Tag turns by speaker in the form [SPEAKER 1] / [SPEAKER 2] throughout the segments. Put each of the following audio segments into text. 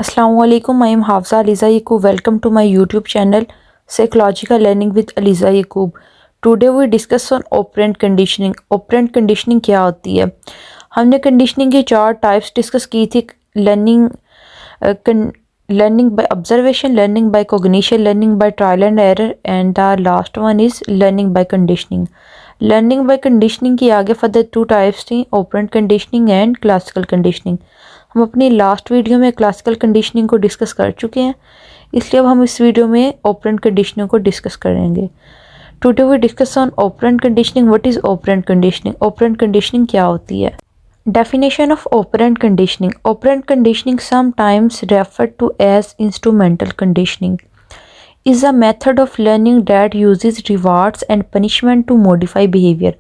[SPEAKER 1] Assalamualaikum, I am Hafsa Aliza Yaqub. Welcome to my YouTube channel Psychological Learning with Aliza Yaqub. Today we discuss on operant conditioning. Operant conditioning क्या होती है? हमने conditioning की चार types discuss की थी। Learning learning by observation, learning by cognition, learning by trial and error and the last one is learning by conditioning. Learning by conditioning की आगे फर्दर टू टाइप्स थी, operant conditioning and classical conditioning. हम अपनी last video में classical conditioning को discuss कर चुके हैं, इसलिए अब हम इस वीडियो में ऑपरेंट कंडीशनिंग को डिस्कस करेंगे। Today we discuss on operant conditioning. What is operant conditioning? Operant conditioning क्या होती है? Definition of operant conditioning. Operant conditioning, sometimes referred to as instrumental conditioning, is a method of learning that uses rewards and punishment to modify behavior.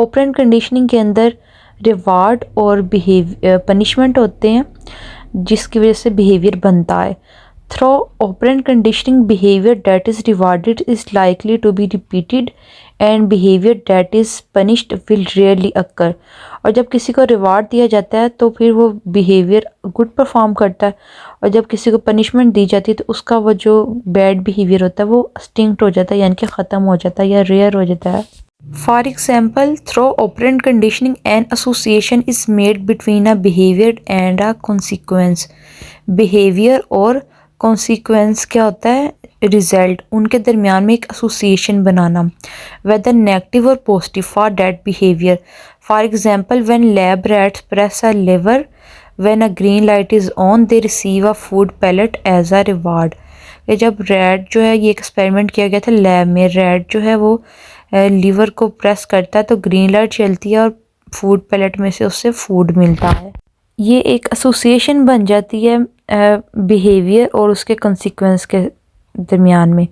[SPEAKER 1] Operant conditioning के अंदर reward और punishment होते हैं जिसकी वजह से बिहेवियर बनता है। Through operant conditioning, behaviour that is rewarded is likely to be repeated and behaviour that is punished will rarely occur. और जब किसी को रिवार्ड दिया जाता है तो फिर वो बिहेवियर गुड परफॉर्म करता है, और जब किसी को पनिशमेंट दी जाती है तो उसका वो जो बैड बिहेवियर होता है वो एक्सटिंक्ट हो जाता है, यानी कि ख़त्म हो जाता है या रेयर हो जाता है। For example, through operant conditioning, an association is made between a behavior and a consequence. Behavior और consequence क्या होता है? रिजल्ट, उनके दरमियान में एक association banana, whether negative or positive for that behavior. For example, when lab rats press a lever, when a green light is on, they receive a food pellet as a reward. ये जब rat जो है, ये experiment किया गया था lab में, rat जो है वो लीवर को प्रेस करता है तो ग्रीन लाइट चलती है और फूड पैलेट में से उससे फूड मिलता है। ये एक एसोसिएशन बन जाती है बिहेवियर और उसके कंसिक्वेंस के दरमियान में।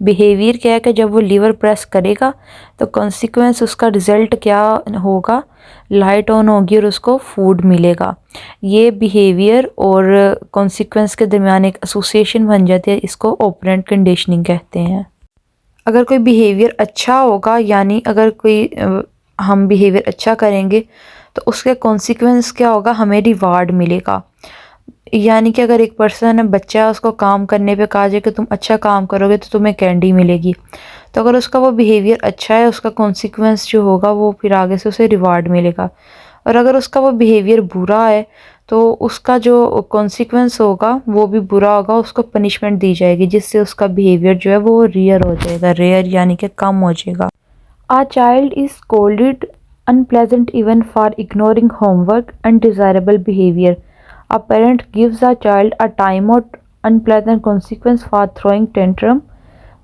[SPEAKER 1] बिहेवियर क्या है कि जब वो लीवर प्रेस करेगा तो कंसिक्वेंस, उसका रिज़ल्ट क्या होगा? लाइट ऑन होगी और उसको फूड मिलेगा। ये बिहेवियर और कंसिक्वेंस के दरमियान एक एसोसिएशन बन जाती है, इसको ऑपरेंट कंडीशनिंग कहते हैं। अगर कोई बिहेवियर अच्छा होगा, यानी अगर कोई हम बिहेवियर अच्छा करेंगे तो उसके कॉन्सिक्वेंस क्या होगा? हमें रिवार्ड मिलेगा। यानी कि अगर एक पर्सन है, बच्चा है, उसको काम करने पे कहा जाए कि तुम अच्छा काम करोगे तो तुम्हें कैंडी मिलेगी, तो अगर उसका वो बिहेवियर अच्छा है, उसका कॉन्सिक्वेंस जो होगा वो फिर आगे से उसे रिवार्ड मिलेगा। और अगर उसका वो बिहेवियर बुरा है तो उसका जो कॉन्सिक्वेंस होगा वो भी बुरा होगा, उसको पनिशमेंट दी जाएगी जिससे उसका बिहेवियर जो है वो रेयर हो जाएगा। रेयर यानी कि कम हो जाएगा। A child is scolded unpleasant even for ignoring homework, undesirable behavior. A parent gives a child a timeout, unpleasant consequence for throwing tantrum.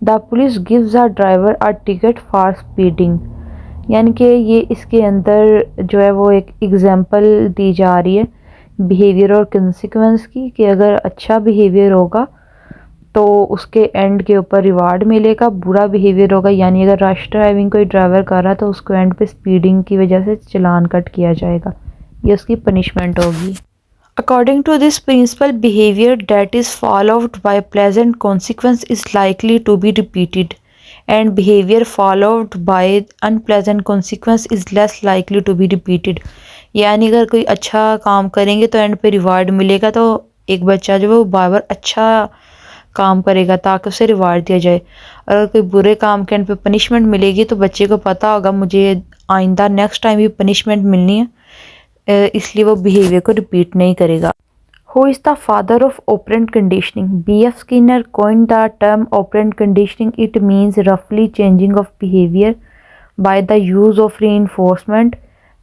[SPEAKER 1] The police gives a driver a ticket for speeding. यानी कि ये इसके अंदर जो है वो एक example दी जा रही है बिहेवियर और कंसिक्वेंस की, कि अगर अच्छा बिहेवियर होगा तो उसके एंड के ऊपर रिवार्ड मिलेगा, बुरा बिहेवियर होगा यानी अगर रश ड्राइविंग कोई ड्राइवर कर रहा है तो उसको एंड पे स्पीडिंग की वजह से चलान कट किया जाएगा, ये उसकी पनिशमेंट होगी। According to this principle, behaviour that is followed by pleasant consequence is likely to be repeated and behaviour followed by unpleasant consequence is less likely to be repeated. यानी अगर कोई अच्छा काम करेंगे तो एंड पे रिवार्ड मिलेगा, तो एक बच्चा जो है वो बार बार अच्छा काम करेगा ताकि उसे रिवार्ड दिया जाए। और अगर कोई बुरे काम के एंड पे पनिशमेंट मिलेगी तो बच्चे को पता होगा मुझे आइंदा नेक्स्ट टाइम भी पनिशमेंट मिलनी है, इसलिए वो बिहेवियर को रिपीट नहीं करेगा। Who is the father of operant conditioning? B.F. Skinner coined the term operant conditioning. It means roughly changing of behavior by the use of reinforcement,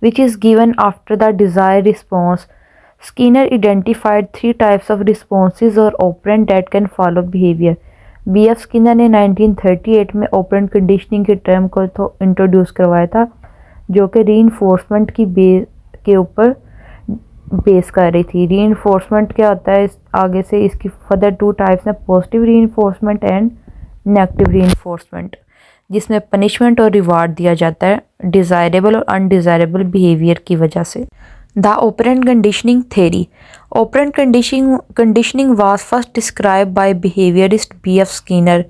[SPEAKER 1] which is given after the desired response. Skinner identified three types of responses or operant that can follow behavior. B.F. Skinner ने 1938 में operant conditioning के term को तो introduce करवाया था, जो कि reinforcement की के ऊपर बेस कर रही थी। रीइंफोर्समेंट क्या होता है, इस आगे से इसकी फर्दर टू टाइप्स हैं, positive reinforcement and negative reinforcement, जिसमें पनिशमेंट और रिवार्ड दिया जाता है डिज़ायरेबल और अनडिज़ायरेबल बिहेवियर की वजह से। The operant conditioning theory. Operant conditioning was first described by behaviorist B.F. Skinner.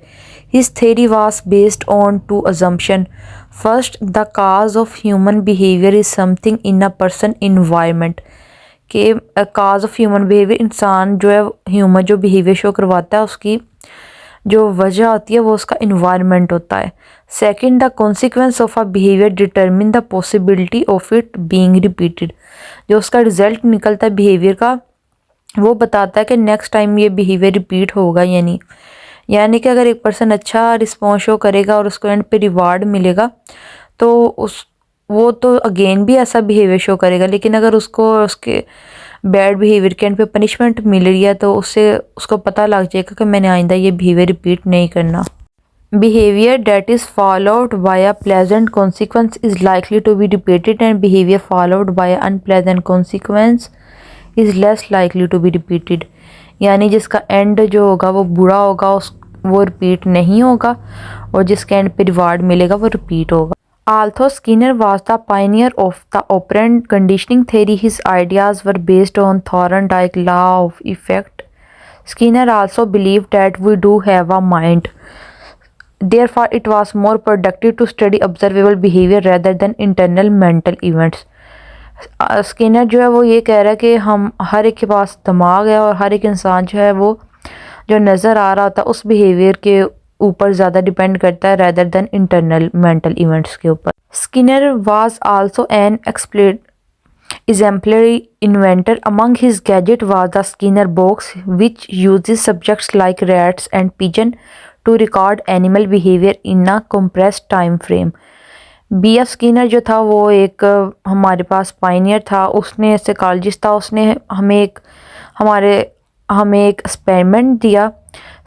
[SPEAKER 1] His theory was based on two assumptions. First, the cause of human behavior is something in a person environment, कि cause of human behaviour, इंसान जो है human जो behaviour show करवाता है उसकी जो वजह होती है वो उसका इन्वायरमेंट होता है। Second, the consequence of a behaviour determine the possibility of it being repeated. जो उसका रिजल्ट निकलता है बिहेवियर का वो बताता है कि नेक्स्ट टाइम ये बिहेवियर रिपीट होगा या नहीं। यानी कि अगर एक पर्सन अच्छा रिस्पॉन्स शो करेगा और उसको एंड पे रिवार्ड मिलेगा तो वो तो अगेन भी ऐसा बिहेवियर शो करेगा, लेकिन अगर उसको उसके बैड बिहेवियर के एंड पे पनिशमेंट मिल रही है तो उसको पता लग जाएगा कि मैंने आइंदा ये बिहेवियर रिपीट नहीं करना। Behaviour that is followed by a pleasant consequence is likely to be repeated and behaviour followed by unpleasant consequence is less likely to be repeated. यानी जिसका एंड जो होगा वो बुरा होगा वो रिपीट नहीं होगा, और जिसके एंड पे रिवार्ड मिलेगा वो रिपीट होगा। Although Skinner was the pioneer of the operant conditioning theory, his ideas were based on Thorndike law of effect. Skinner also believed that we do have a mind. Therefore, it was more productive to study observable behavior rather than internal mental events. Skinner जो है वो ये कह रहा है कि हम हर एक के पास दिमाग है और हर एक इंसान जो है वो जो नज़र आ रहा होता है उस बिहेवियर के ऊपर ज़्यादा डिपेंड करता है rather than internal mental events के ऊपर। Skinner was also an exemplary inventor. Among his gadget was the Skinner box, which uses subjects like rats and pigeon to record animal behavior in a compressed time frame. B.F. Skinner जो था वो एक हमारे पास pioneer था, उसने psychologist था, उसने हमें एक एक्सपेरिमेंट दिया।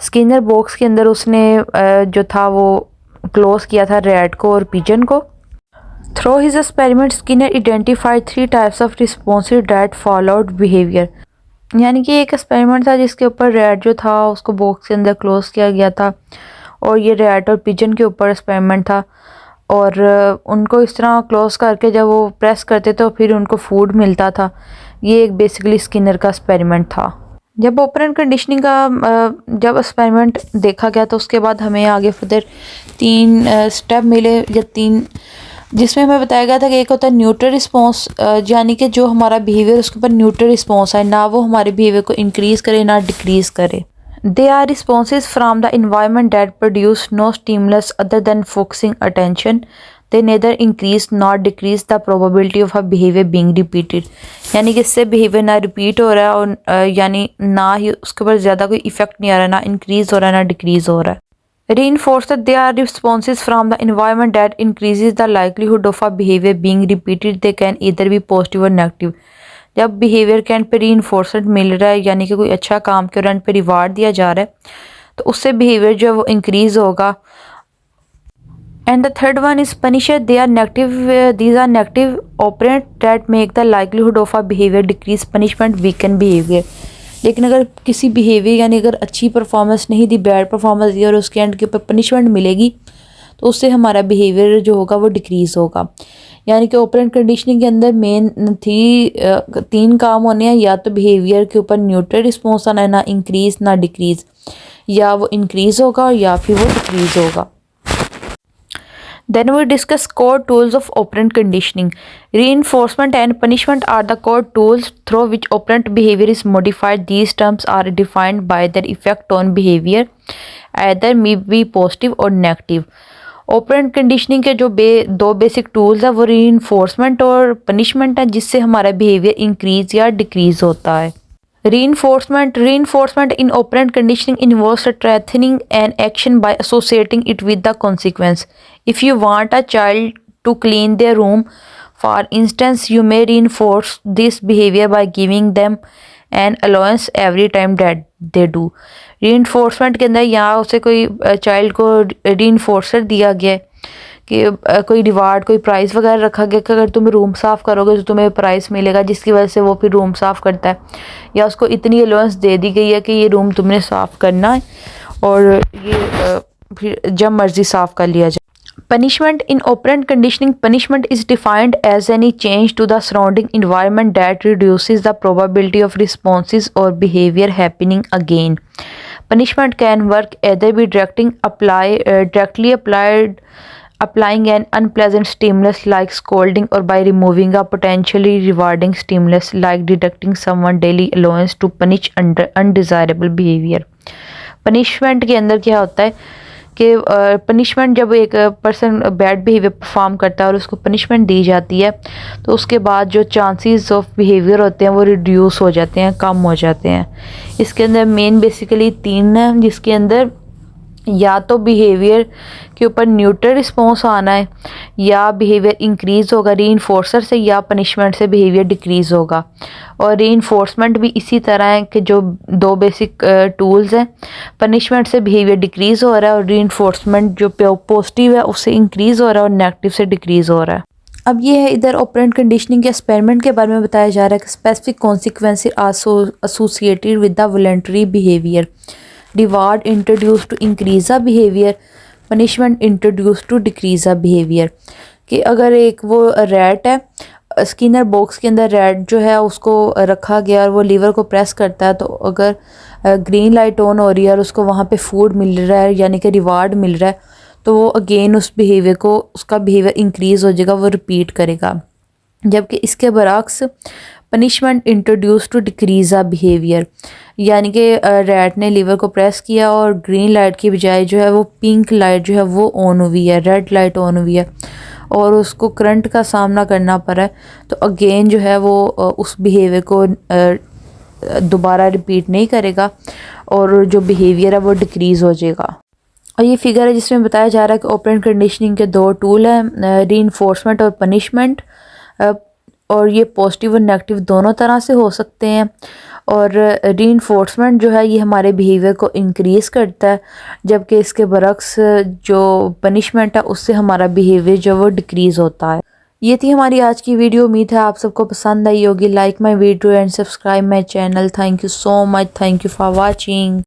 [SPEAKER 1] स्किनर बॉक्स के अंदर उसने जो था वो क्लोज किया था रैट को और पिजन को। Through his experiment Skinner identified 3 types of responsive that followed behaviour. यानी कि एक एक्सपेरिमेंट था जिसके ऊपर रैट जो था उसको बॉक्स के अंदर क्लोज किया गया था, और ये रैट और पिजन के ऊपर एक्सपेरिमेंट था, और उनको इस तरह क्लोज करके जब वो प्रेस करते तो फिर उनको फूड मिलता था। ये एक बेसिकली स्किनर का एक्सपेरिमेंट था। जब ऑपरेंट कंडीशनिंग का जब एक्सपेरिमेंट देखा गया तो उसके बाद हमें आगे फर्दर 3 स्टेप मिले या 3, जिसमें हमें बताया गया था कि एक होता है न्यूट्रल रिस्पॉन्स, यानी कि जो हमारा बिहेवियर उसके ऊपर न्यूट्रल रिस्पॉन्स है, ना वो हमारे बिहेवियर को इंक्रीज़ करे ना डिक्रीज़ करे। They are responses from the environment that produce no stimulus other than focusing attention. They neither increase not decrease the probability of a behaviour being repeated. यानी कि इससे बिहेवियर ना रिपीट हो रहा है और यानी ना ही उसके ऊपर ज़्यादा कोई इफेक्ट नहीं आ रहा, ना इंक्रीज हो रहा है ना डिक्रीज हो रहा है। Reinforced, they are responses from the environment that increases the likelihood of a behavior being repeated. They can either be positive or negative. जब बिहेवियर के एंड पे रीइंफोर्समेंट मिल रहा है यानी कि कोई अच्छा काम के एंड पे रिवार्ड दिया जा रहा है तो उससे बिहेवियर जो है वो इंक्रीज होगा। And the third one is punisher, they are negative, these are negative operant that make the likelihood of a behaviour decrease, punishment weaken behaviour. लेकिन अगर किसी बिहेवियर यानी अगर अच्छी परफॉर्मेंस नहीं दी, बैड परफॉर्मेंस दी और उसके एंड के ऊपर पनिशमेंट मिलेगी तो उससे हमारा बिहेवियर जो होगा वो डिक्रीज़ होगा। यानी कि ऑपरेंट कंडीशनिंग के अंदर मेन 3 काम होने हैं, या तो बिहेवियर के ऊपर न्यूट्रल रिस्पॉन्स आना है, ना इंक्रीज ना डिक्रीज़, या वो इंक्रीज़ होगा या फिर वो डिक्रीज़ होगा। Then we discuss core tools of operant conditioning. Reinforcement and punishment are the core tools through which operant behavior is modified. These terms are defined by their effect on behavior, either may be positive or negative. Operant conditioning के जो 2 basic tools है वो reinforcement और punishment है, जिससे हमारा behaviour increase या decrease होता है। Reinforcement in operant conditioning involves strengthening an action by associating it with the consequence. If you want a child to clean their room, for instance, you may reinforce this behavior by giving them an allowance every time that they do. Reinforcement के अंदर यहाँ उसे कोई child को reinforcer दिया गया है कि कोई रिवार्ड कोई प्राइस वगैरह रखा गया कि अगर तुम रूम साफ़ करोगे तो तुम्हें प्राइस मिलेगा, जिसकी वजह से वो फिर रूम साफ़ करता है, या उसको इतनी अलाउंस दे दी गई है कि ये रूम तुमने साफ़ करना है और ये फिर जब मर्जी साफ़ कर लिया जाए। Punishment in operant conditioning, punishment is defined as any change to the surrounding environment that reduces the probability of responses or behavior happening again. Punishment can work either be directly applied applying an unpleasant stimulus like scolding, or by removing a potentially rewarding stimulus like deducting someone daily allowance to punish undesirable behavior। Punishment के अंदर क्या होता है कि punishment जब एक person bad behaviour perform करता है और उसको पनिशमेंट दी जाती है तो उसके बाद जो चांसेस ऑफ बिहेवियर होते हैं वो रिड्यूस हो जाते हैं, कम हो जाते हैं। इसके अंदर मेन बेसिकली 3 है, जिसके अंदर या तो बिहेवियर के ऊपर न्यूट्रल रिस्पॉन्स आना है, या बिहेवियर इंक्रीज़ होगा रीइंफोर्सर से, या पनिशमेंट से बिहेवियर डिक्रीज़ होगा। और रीइंफोर्समेंट भी इसी तरह है कि जो 2 बेसिक टूल्स हैं, पनिशमेंट से बिहेवियर डिक्रीज़ हो रहा है और रीइंफोर्समेंट जो पॉजिटिव है उससे इंक्रीज़ हो रहा है और नेगेटिव से डिक्रीज़ हो रहा है। अब ये है इधर ऑपरेंट कंडीशनिंग के एक्सपेरिमेंट के बारे में बताया जा रहा है कि specific consequences are associated with the voluntary behaviour. Reward introduced to increase a behavior, punishment introduced to decrease a behavior। कि अगर एक वो रैट है, स्किनर बॉक्स के अंदर रैट जो है उसको रखा गया और वो लीवर को प्रेस करता है, तो अगर ग्रीन लाइट ऑन हो रही है और उसको वहाँ पे फूड मिल रहा है यानी कि रिवार्ड मिल रहा है, तो वो अगेन उस बिहेवियर को, उसका बिहेवियर इंक्रीज़ हो जाएगा, वो रिपीट करेगा। जबकि इसके बरक्स punishment introduce to decrease a behaviour, यानी कि रैट ने लीवर को प्रेस किया और ग्रीन लाइट की बजाय जो है वो पिंक लाइट जो है वो ऑन हुई है, रेड लाइट ऑन हुई है और उसको करंट का सामना करना पड़ा है, तो अगेन जो है वो उस बिहेवियर को दोबारा रिपीट नहीं करेगा और जो बिहेवियर है वो डिक्रीज़ हो जाएगा। और ये फिगर है जिसमें बताया जा रहा है कि ऑपरेंट कंडीशनिंग के 2 टूल हैं, रीइंफोर्समेंट और पनिशमेंट, और ये पॉजिटिव और नेगेटिव दोनों तरह से हो सकते हैं। और रीइंफोर्समेंट जो है ये हमारे बिहेवियर को इंक्रीज़ करता है, जबकि इसके बरक्स जो पनिशमेंट है उससे हमारा बिहेवियर जो वो डिक्रीज़ होता है। ये थी हमारी आज की वीडियो। उम्मीद है आप सबको पसंद आई होगी। Like my video and subscribe my channel. Thank you so much. Thank you for watching.